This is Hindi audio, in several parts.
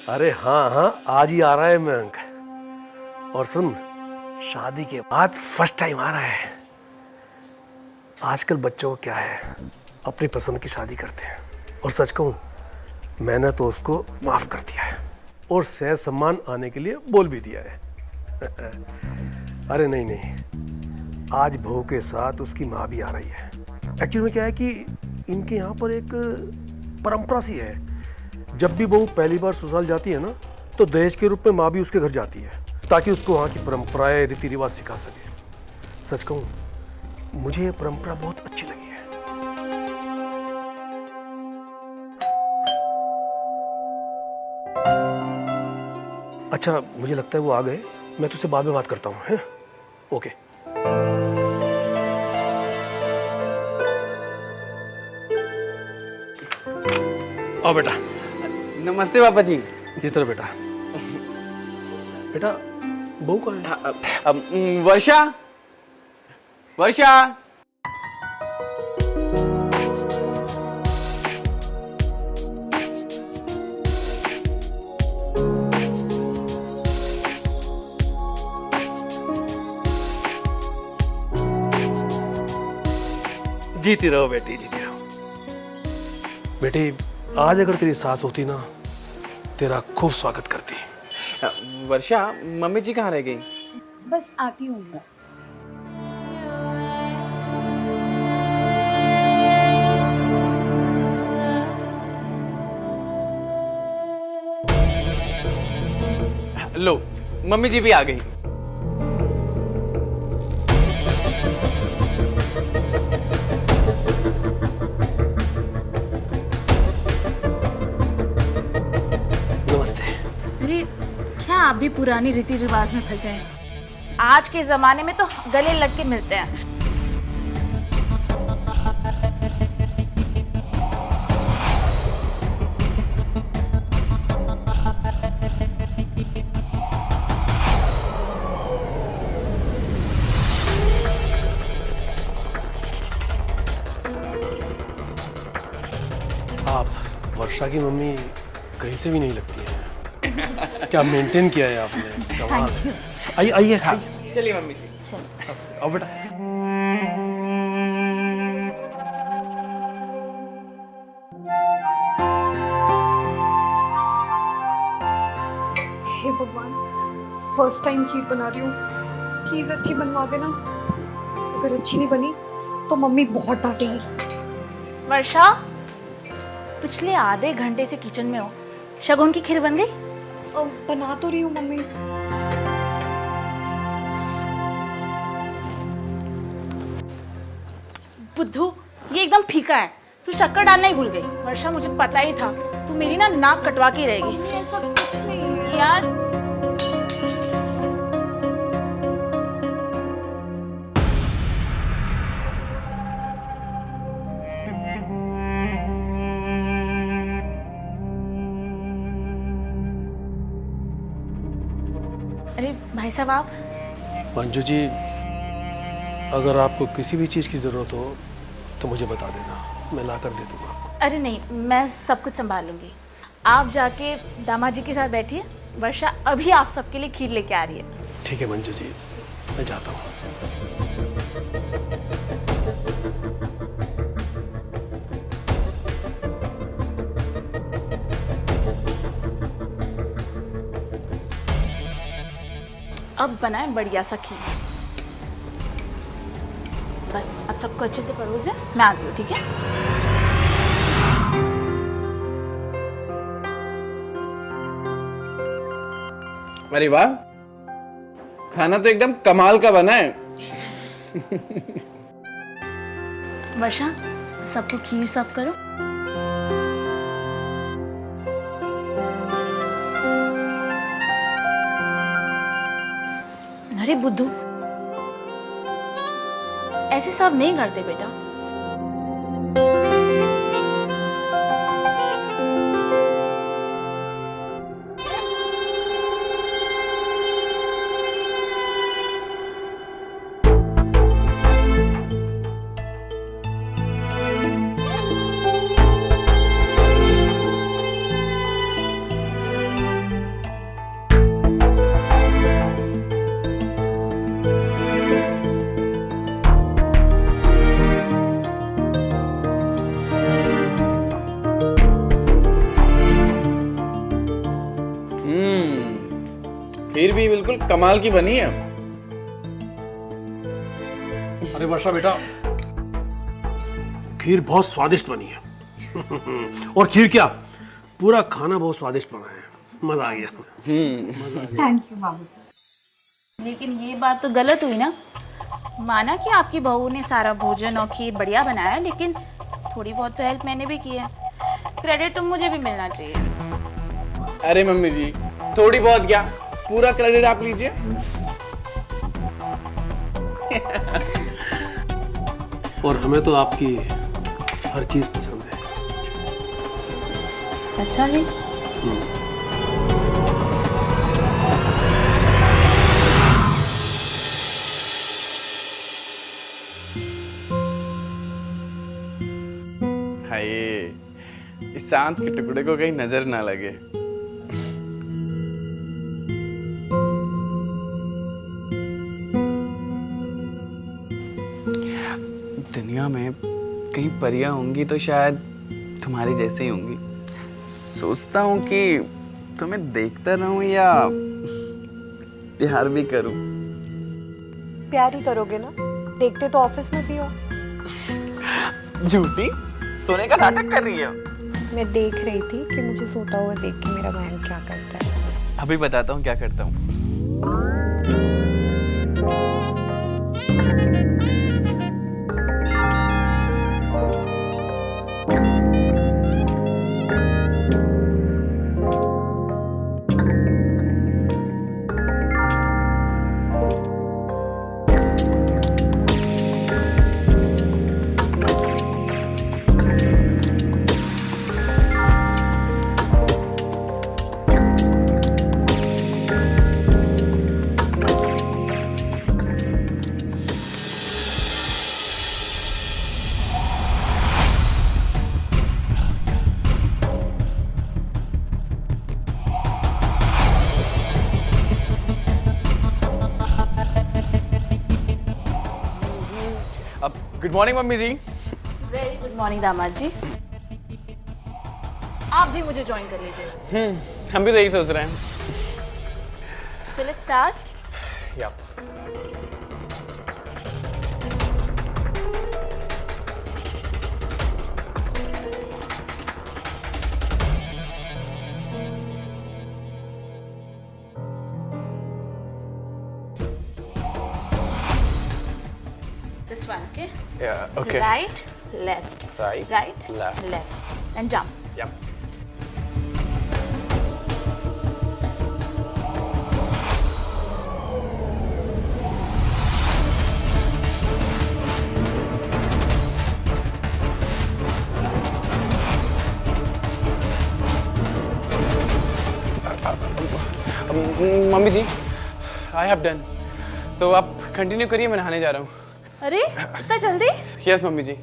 अरे हाँ हाँ, आज ही आ रहा है मयंक। और सुन, शादी के बाद फर्स्ट टाइम आ रहा है। आजकल बच्चों को क्या है, अपनी पसंद की शादी करते हैं। और सच कहूँ, मैंने तो उसको माफ कर दिया है और सहज सम्मान आने के लिए बोल भी दिया है। अरे नहीं नहीं, आज बहू के साथ उसकी माँ भी आ रही है। एक्चुअली में क्या है कि इनके यहाँ पर एक परंपरा सी है, जब भी बहू पहली बार ससुराल जाती है ना, तो दहेज के रूप में माँ भी उसके घर जाती है, ताकि उसको वहाँ की परंपराएं रीति रिवाज सिखा सके। सच कहूँ, मुझे ये परंपरा बहुत अच्छी लगी है। अच्छा, मुझे लगता है वो आ गए। मैं तुझसे बाद में बात करता हूँ, हैं? ओके। आओ बेटा। नमस्ते पापा जी। ये तरह बेटा। बेटा, बहू कहाँ है? वर्षा, वर्षा। जीती रहो बेटी, जीती रहो। बेटी, आज अगर तेरी सास होती ना, तेरा खूब स्वागत करती। वर्षा, मम्मी जी कहाँ रह गई? बस आती हूँ। लो, मम्मी जी भी आ गई। नमस्ते। अरे क्या आप भी पुरानी रीति रिवाज में फंसे हैं? आज के जमाने में तो गले लग के मिलते हैं। आप वर्षा की मम्मी कहीं से भी नहीं लगती है। क्या मेंटेन किया है आपने, कमाल है। आइए आइए आइए। चलिए मम्मी जी। चलो। आओ बेटा। हे भगवान, फर्स्ट टाइम खीर बना रही हूँ, प्लीज अच्छी बनवा देना। अगर अच्छी नहीं बनी तो मम्मी बहुत डांटेगी। वर्षा, पिछले आधे घंटे से किचन में हो, शगुन की खीर बन गई? बना तो रही हूँ मम्मी। बुद्धू, ये एकदम फीका है। तू शक्कर डालना ही भूल गई। वर्षा, मुझे पता ही था तू मेरी ना नाक कटवा के रहेगी। ऐसा कुछ नहीं है यार, अरे भाई साहब, आप मंजू जी, अगर आपको किसी भी चीज़ की ज़रूरत हो तो मुझे बता देना, मैं ला कर दे दूँगा। अरे नहीं, मैं सब कुछ संभाल लूंगी। आप जाके दामाद जी के साथ बैठिए। वर्षा अभी आप सबके लिए खीर लेके आ रही है। ठीक है मंजू जी, मैं जाता हूँ। अब बनाए बढ़िया सा खीर। बस अब सबको अच्छे से परोसे, मैं आती हूँ, ठीक है? अरे वाह, खाना तो एकदम कमाल का बना है। वर्षा, सबको खीर सर्व करो। अरे बुद्धू, ऐसे सर्व नहीं करते बेटा। खीर भी बिल्कुल कमाल की बनी है। अरे वर्षा बेटा, खीर बहुत स्वादिष्ट बनी है। और खीर क्या, पूरा खाना बहुत स्वादिष्ट बना है, मजा आ गया। थैंक यू बाबूजी। लेकिन ये बात तो गलत हुई ना। माना कि आपकी बहू ने सारा भोजन और खीर बढ़िया बनाया, लेकिन थोड़ी बहुत तो हेल्प मैंने भी की है। क्रेडिट तो मुझे भी मिलना चाहिए। अरे मम्मी जी, थोड़ी बहुत क्या, पूरा क्रेडिट आप लीजिए। और हमें तो आपकी हर चीज पसंद है। अच्छा जी। हाय, इस चांद के टुकड़े को कहीं नजर ना लगे। दुनिया में कहीं परियां होंगी तो शायद तुम्हारी जैसे ही होंगी। सोचता हूँ कि तुम्हें देखता रहूं या प्यार भी करूं। प्यार ही करोगे ना, देखते तो ऑफिस में भी हो। झूठी, सोने का नाटक कर रही है। मैं देख रही थी कि मुझे सोता हुआ देख के मेरा बहन क्या करता है। अभी बताता हूँ क्या करता हूँ। गुड मॉर्निंग मम्मी जी। वेरी गुड मॉर्निंग दामाद जी। आप भी मुझे ज्वाइन कर लीजिए। हम भी तो यही सोच रहे हैं। So let's start. Yep. This one, okay? Yeah, okay. Right, left. Right, Right, left. left. And jump. Yep. Mummy ji, I have done. तो आप कंटिन्यू करिए, मैं नहाने जा रहा हूँ। अरे इतना जल्दी? यस मम्मी जी।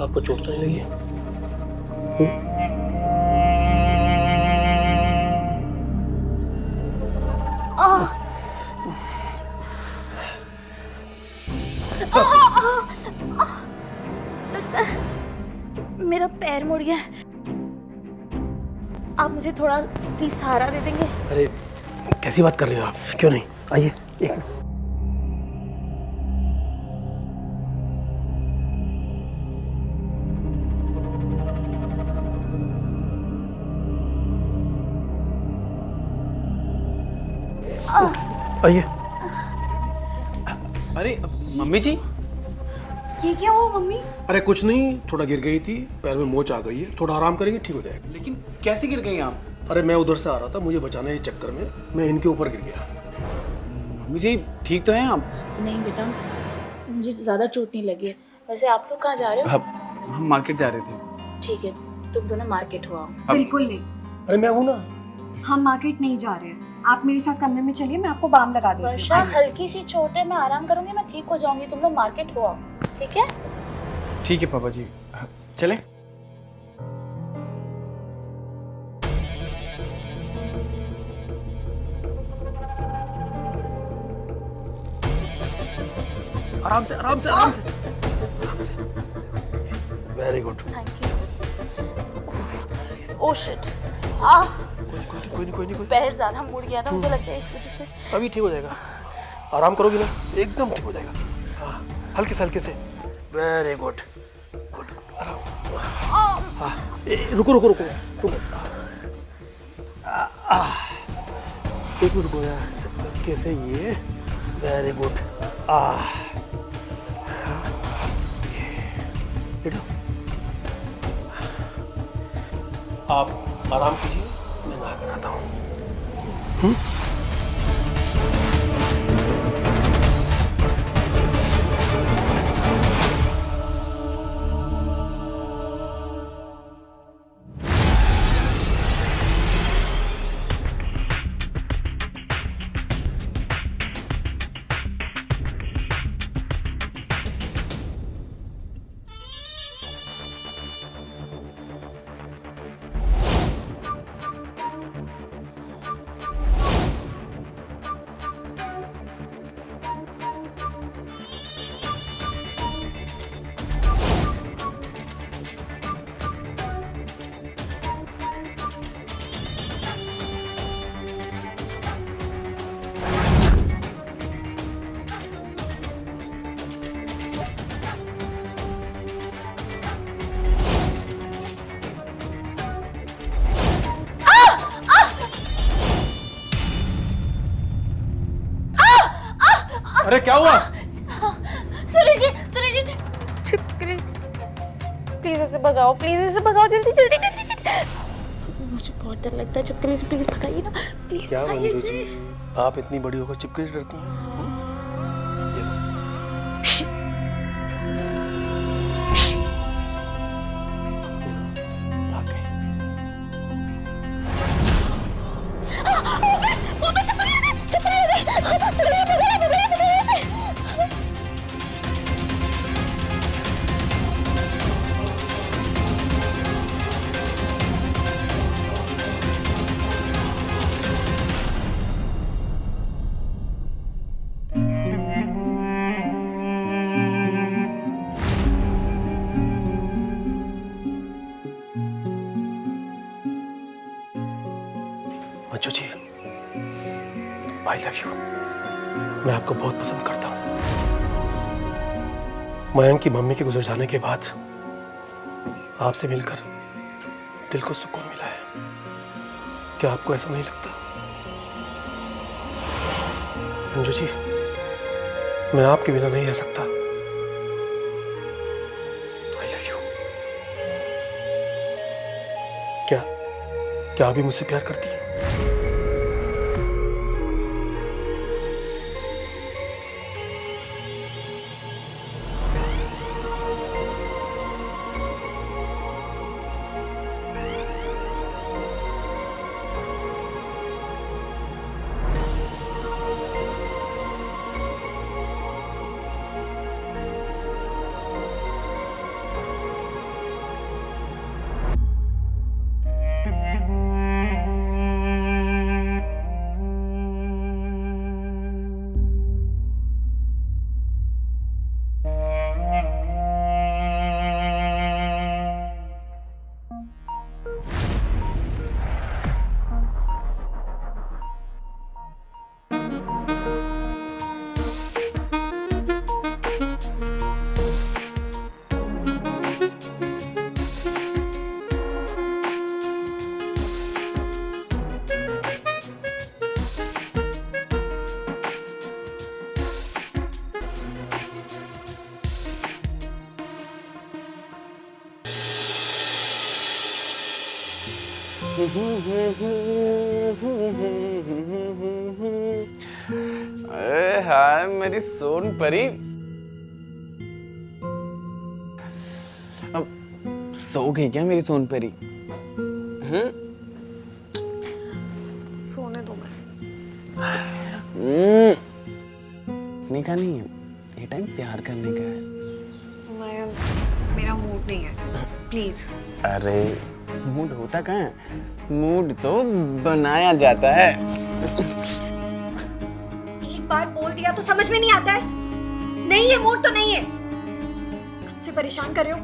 आपको चोट तो नहीं लगी? मेरा पैर मुड़ गया। आप मुझे थोड़ा प्लीज सहारा दे देंगे? अरे कैसी बात कर रहे हो आप, क्यों नहीं, आइए एक मिनट। आइए। अरे मम्मी जी, ये क्या हुआ मम्मी? अरे कुछ नहीं, थोड़ा गिर गई थी, पैर में मोच आ गई है, थोड़ा आराम करेंगे ठीक हो जाएगा। लेकिन कैसे गिर गई आप? अरे मैं उधर से आ रहा था, मुझे बचाने के चक्कर में मैं इनके ऊपर गिर गया। मम्मी जी ठीक तो हैं आप? नहीं बेटा, मुझे ज़्यादा चोट नहीं लगी है। वैसे आप लोग कहाँ जा रहे हो? हम मार्केट जा रहे थे। ठीक है, तुम दोनों मार्केट हो आओ। बिल्कुल नहीं, अरे मैं हूं ना। हम मार्केट नहीं जा रहे हैं। आप मेरे साथ कमरे में चलिए, मैं आपको बाम लगा देती वर्षा, हूँ। हल्की सी चोट है, मैं आराम करूंगी, मैं ठीक हो जाऊंगी। तुम लोग मार्केट हो आओ, ठीक है? ठीक है पापा जी, चलें? आराम से आराम से आराम से आराम से। Very good. Thank you. Oh shit, ah, कोई नहीं। पैर ज़्यादा मुड़ गया था, मुझे लगता है इस वजह से। अभी ठीक हो जाएगा। आराम करोगी ना, एकदम ठीक हो जाएगा। हाँ, हल्के से। Very good good. आराम। हाँ, रुको। एक मिनट रुको यार, कैसे ये। Very good. बैठो। आप आराम कीजिए, मैं नहा कर आता हूँ। अरे क्या हुआ? सुरेश जी, छिपकली, प्लीज इसे भगाओ, जल्दी। मुझे बहुत डर लगता है छिपकली से, प्लीज भगाइए ना, प्लीज क्या भगाइए मंजू इसे। जी, आप इतनी बड़ी होकर चिपकली करती हैं? भाग गई। Manju ji, I love you. मैं आपको बहुत पसंद करता हूँ। मयंक की मम्मी के गुजर जाने के बाद आपसे मिलकर दिल को सुकून मिला है। क्या आपको ऐसा नहीं लगता? मंजू जी, मैं आपके बिना नहीं रह सकता। I love you. क्या आप भी मुझसे प्यार करती हैं? अरे हाय मेरी सोन परी, अब सो गई क्या मेरी सोन परी? सोने दो मैं। इतने का नहीं है, ये टाइम प्यार करने का है। मेरा मूड नहीं है, प्लीज। अरे मूड होता कहाँ है, मूड तो बनाया जाता है। एक बार बोल दिया तो समझ में नहीं आता है। नहीं है मूड तो नहीं है। कब से परेशान कर रहे हो,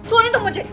सोने दो मुझे।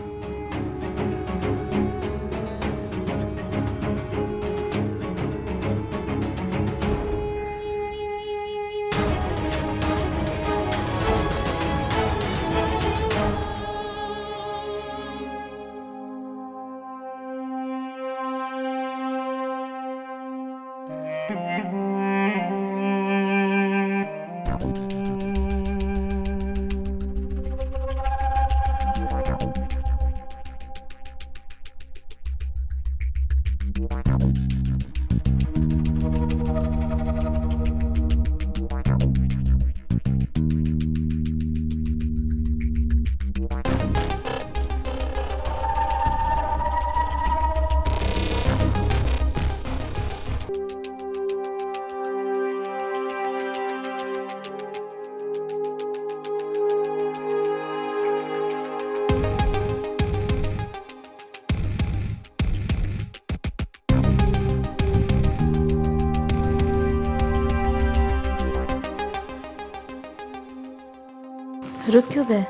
रुक क्यों गए?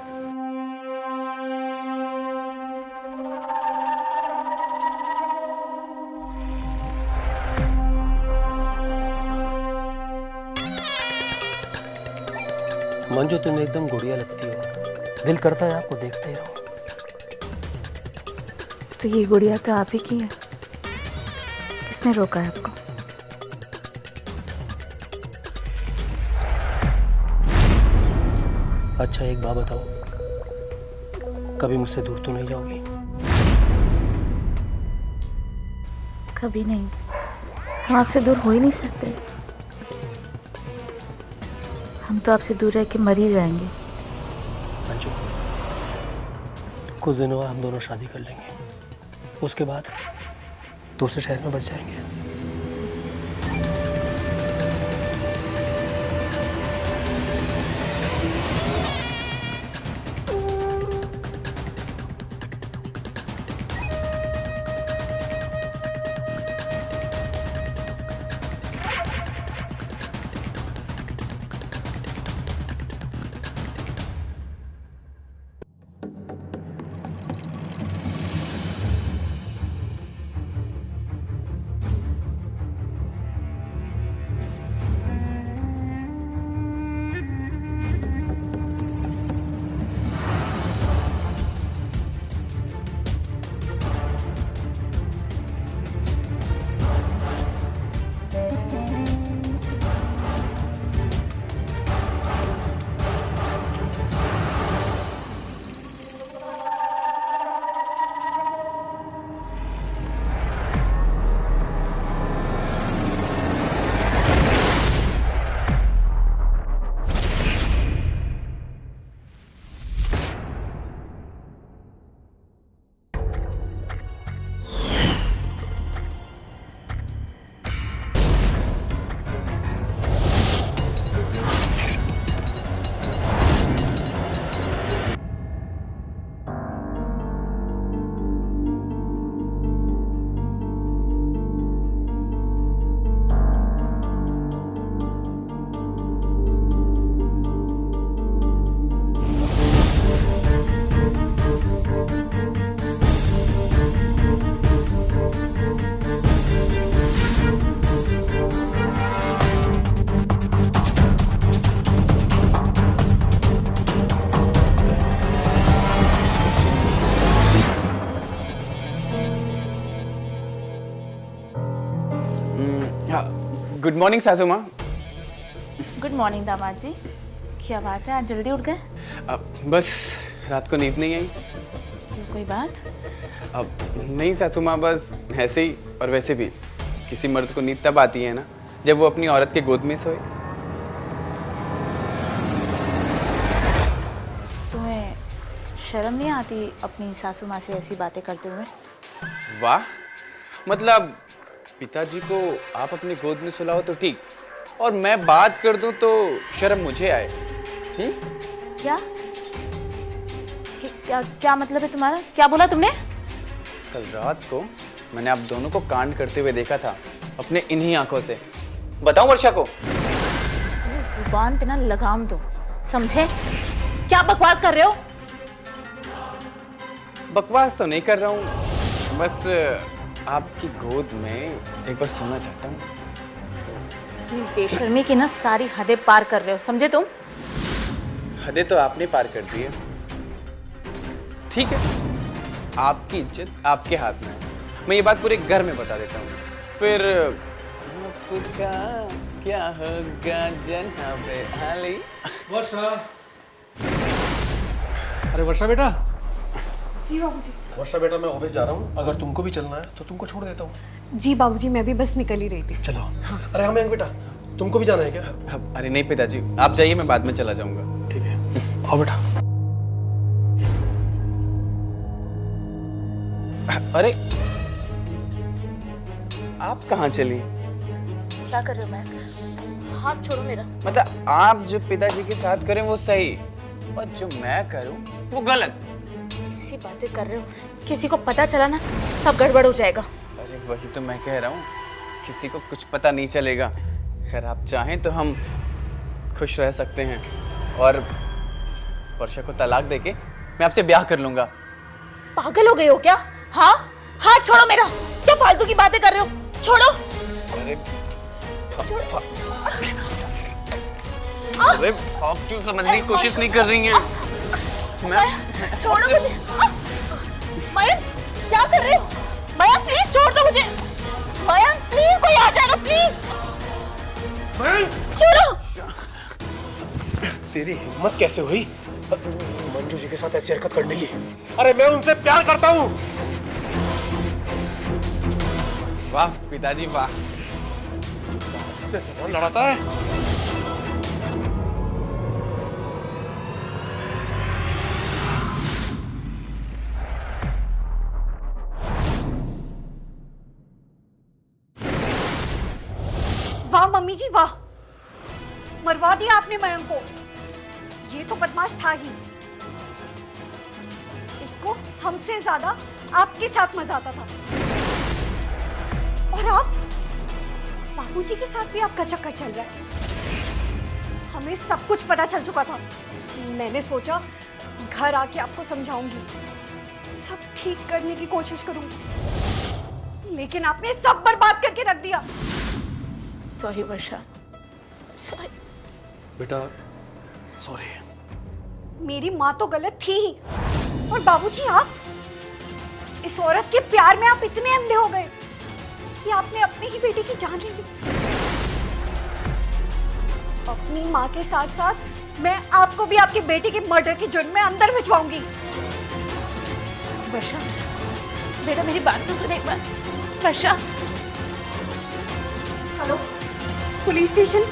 मंजू तुम एकदम गुड़िया लगती हो, दिल करता है आपको देखते ही रहो। तो ये गुड़िया तो आप ही की है, किसने रोका है आपको? अच्छा एक बात बताओ, कभी मुझसे दूर तो नहीं जाओगी? कभी नहीं, हम आपसे दूर हो ही नहीं सकते। हम तो आपसे दूर रह के मर ही जाएंगे। मंजू, कुछ दिनों बाद हम दोनों शादी कर लेंगे, उसके बाद दूसरे शहर में बस जाएंगे। गुड मॉर्निंग सासू माँ। गुड मॉर्निंग दामाद जी, क्या बात है आज जल्दी उठ गए? बस रात को नींद नहीं आई। क्यों, कोई बात? अब नहीं सासू माँ, बस ऐसे ही और वैसे भी किसी मर्द को नींद तब आती है ना जब वो अपनी औरत के गोद में सोए। तुम्हें शर्म नहीं आती अपनी सासू माँ से ऐसी बातें करते हुए? वाह, मतलब पिताजी को आप अपनी गोद में सुलाओ तो ठीक, और मैं बात कर दूं तो शर्म मुझे आए। क्या क्या क्या मतलब है तुम्हारा? क्या बोला तुमने? कल रात को मैंने आप दोनों को कांड करते हुए देखा था अपने इन्हीं आंखों से। बताऊं वर्षा को? ये जुबान पे ना लगाम दो, समझे? क्या बकवास कर रहे हो? बकवास तो नहीं कर रहा हूँ, बस आपकी गोद में एक बार सोना चाहता हूँ। अपनी बेशर्मी की ना सारी हदें पार कर रहे हो, समझे तुम? हदें तो आपने पार कर दी है। ठीक है, आपकी इज्जत आपके हाथ में है। मैं ये बात पूरे घर में बता देता हूँ, फिर आपका क्या होगा जनाबे आली। वर्षा, अरे वर्षा बेटा। जी बाबूजी। वर्षा बेटा, मैं ऑफिस जा रहा हूँ, अगर तुमको भी चलना है तो तुमको छोड़ देता हूँ। जी बाबूजी, मैं भी बस निकल ही रही थी। चलो। हाँ। अरे हाँ मयंक बेटा, तुमको भी जाना है क्या? अरे नहीं पिताजी, आप जाइए, मैं बाद में चला जाऊंगा। ठीक है, आओ बेटा। अरे आप कहाँ चली? क्या कर रहे हो मैं? हाथ छोड़ो मेरा। मतलब आप जो पिताजी के साथ करें वो सही, और जो मैं करूं वो गलत। कैसी बातें कर रहे हो? किसी को पता चला ना सब गड़बड़ हो जाएगा। अरे वही तो मैं कह रहा हूँ, किसी को कुछ पता नहीं चलेगा। अगर आप चाहें तो हम खुश रह सकते हैं, और वर्षा को तलाक देके मैं आपसे ब्याह कर लूंगा। पागल हो गए हो क्या? हाँ, हाथ छोड़ो मेरा। क्या फालतू की बातें कर रहे हो? छोड़ो। अरे छोड़ो। अरे आप क्यों समझने की कोशिश नहीं कर रही हैं? मैं छोड़ो मुझे। मयंक, क्या कर रहे हो? मयंक प्लीज छोड़ दो मुझे। मयंक प्लीज, कोई आ जाएगा प्लीज। छोड़ो। तेरी हिम्मत कैसे हुई मंजू जी के साथ ऐसी हरकत करने की? अरे मैं उनसे प्यार करता हूँ। वाह पिताजी वाह, इससे सामान लड़ाता है। वाह मम्मी जी वाह, मरवा दिया आपने मयंक को। ये तो बदमाश था ही। इसको हमसे ज्यादा आपके साथ मजा आता था, और आप बाबूजी के साथ भी आपका चक्कर चल रहा है। हमें सब कुछ पता चल चुका था। मैंने सोचा घर आके आपको समझाऊंगी, सब ठीक करने की कोशिश करूंगी, लेकिन आपने सब बर्बाद करके रख दिया। सॉरी वर्षा, सॉरी। बेटा सॉरी। मेरी माँ तो गलत थी ही, और बाबूजी आप, इस औरत के प्यार में आप इतने अंधे हो गए कि आपने अपनी ही बेटी की जान ले ली। अपनी माँ के साथ साथ मैं आपको भी आपकी बेटी की मर्डर की जुर्म में अंदर भिजवाऊंगी। वर्षा बेटा, मेरी बात तो सुन एक बार। वर्षा। Hello, police station.